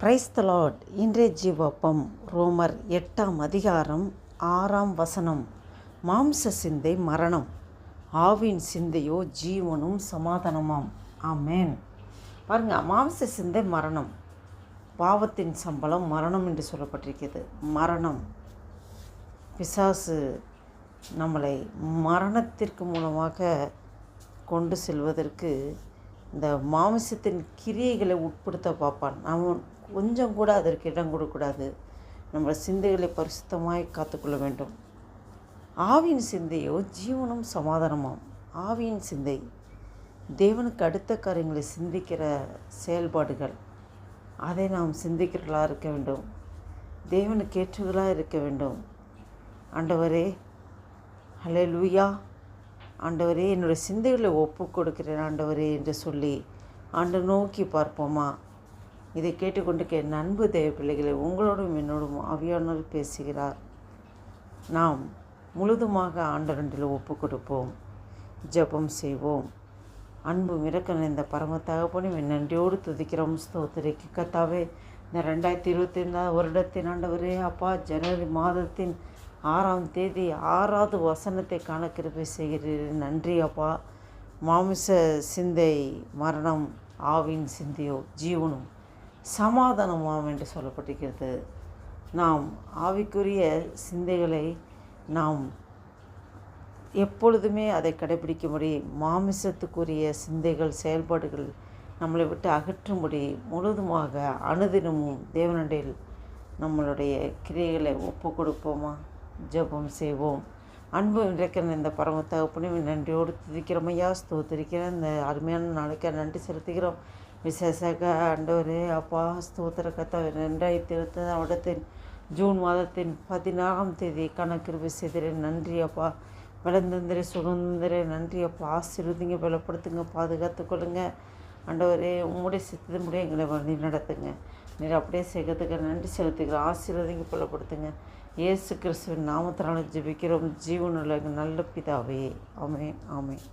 Praise the Lord. இன்றைய ஜீவப்பம் ரோமர் 8ஆம் அதிகாரம் 6ஆம் வசனம். மாம்ச சிந்தை மரணம், ஆவின் சிந்தையோ ஜீவனும் சமாதானமாம். ஆமேன். பாருங்கள், மாம்ச சிந்தை மரணம், பாவத்தின் சம்பளம் மரணம் என்று சொல்லப்பட்டிருக்கிறது. மரணம், பிசாசு நம்மளை மரணத்திற்கு மூலமாக கொண்டு செல்வதற்கு இந்த மாமிசத்தின் கிரியைகளை உட்படுத்த பார்ப்பான். அவன் கொஞ்சம் கூட அதற்கு இடம் கொடுக்கக்கூடாது. நம்ம சிந்தைகளை பரிசுத்தமாய் காத்துக்கொள்ள வேண்டும். ஆவியின் சிந்தையோ ஜீவனும் சமாதானமாம். ஆவியின் சிந்தை தேவனுக்கு அடுத்த காரியங்களை சிந்திக்கிற செயல்பாடுகள், அதை நாம் சிந்திக்கிறவர்களாக இருக்க வேண்டும். தேவனுக்கு ஏற்றவர்களாக இருக்க வேண்டும். ஆண்டவரே, ஹல்லேலூயா, ஆண்டவரே என்னுடைய சிந்தைகளை ஒப்பு கொடுக்கிறேன் ஆண்டவரே என்று சொல்லி ஆண்டு நோக்கி பார்ப்போமா? இதை கேட்டுக்கொண்டு என் அன்பு தேவ பிள்ளைகளை, உங்களோடும் என்னோடும் ஆவியானவர் பேசுகிறார். நாம் முழுதுமாக ஆண்டவரில் ஒப்பு கொடுப்போம். ஜெபம் செய்வோம். அன்பு மிரக்க இந்த பரம தகப்பனையும் என் நன்றியோடு துதிக்கிறோம். ஸ்தோத்திரிக்கு கர்த்தாவே, இந்த 2025 வருடத்தின் ஆண்டவரே அப்பா, ஜனவரி மாதத்தின் 6ஆம் தேதி 6வது வசனத்தை காண கிருபை செய்கிறீர்கள். நன்றி அப்பா. மாமிச சிந்தை மரணம், ஆவின் சிந்தையோ ஜீவனும் சமாதானமாம் என்று சொல்லப்பட்டிருக்கிறது. நாம் ஆவிக்குரிய சிந்தைகளை நாம் எப்பொழுதுமே அதை கடைபிடிக்கும்படி, மாமிசத்துக்குரிய சிந்தைகள் செயல்பாடுகள் நம்மளை விட்டு அகற்றும்படி முழுதுமாக அனுதினமும் தேவனடில் நம்மளுடைய கிரியைகளை ஒப்பு கொடுப்போமா? ஜெபம் செய்வோம். அன்பு இன்றைக்கு இந்த பரம தகப்பனையும் நன்றியோடு துதிக்கிறோமையா, ஸ்தோத்திரிக்கிறேன். இந்த அருமையான நாளைக்கு நன்றி செலுத்துகிறோம். விசேஷக ஆண்டவரே அப்பா, ஸ்தோத்திர கர்த்தாவே, 2020 வருடத்தின் ஜூன் மாதத்தின் 16ஆம் தேதி கணக்கிருபை செய்கிறேன். நன்றி அப்பா. பலந்தந்திர சுகந்திர நன்றி அப்பா. ஆசீர்வதிங்க, பலப்படுத்துங்க, பாதுகாத்துக்கொள்ளுங்க ஆண்டவரே. உம்முடைய சித்தத்தின் முடிய எங்களை வழி நடத்துங்க. நீர் அப்படியே செய்கிறதுக்கு நன்றி செலுத்துகிறோம். ஆசீர்வதிங்க, பலப்படுத்துங்க. இயேசு கிறிஸ்துவின் நாமத்தினால ஜெபிக்கிறோம். ஜீவனுள்ள நல்ல பிதாவே. ஆமென், ஆமென்.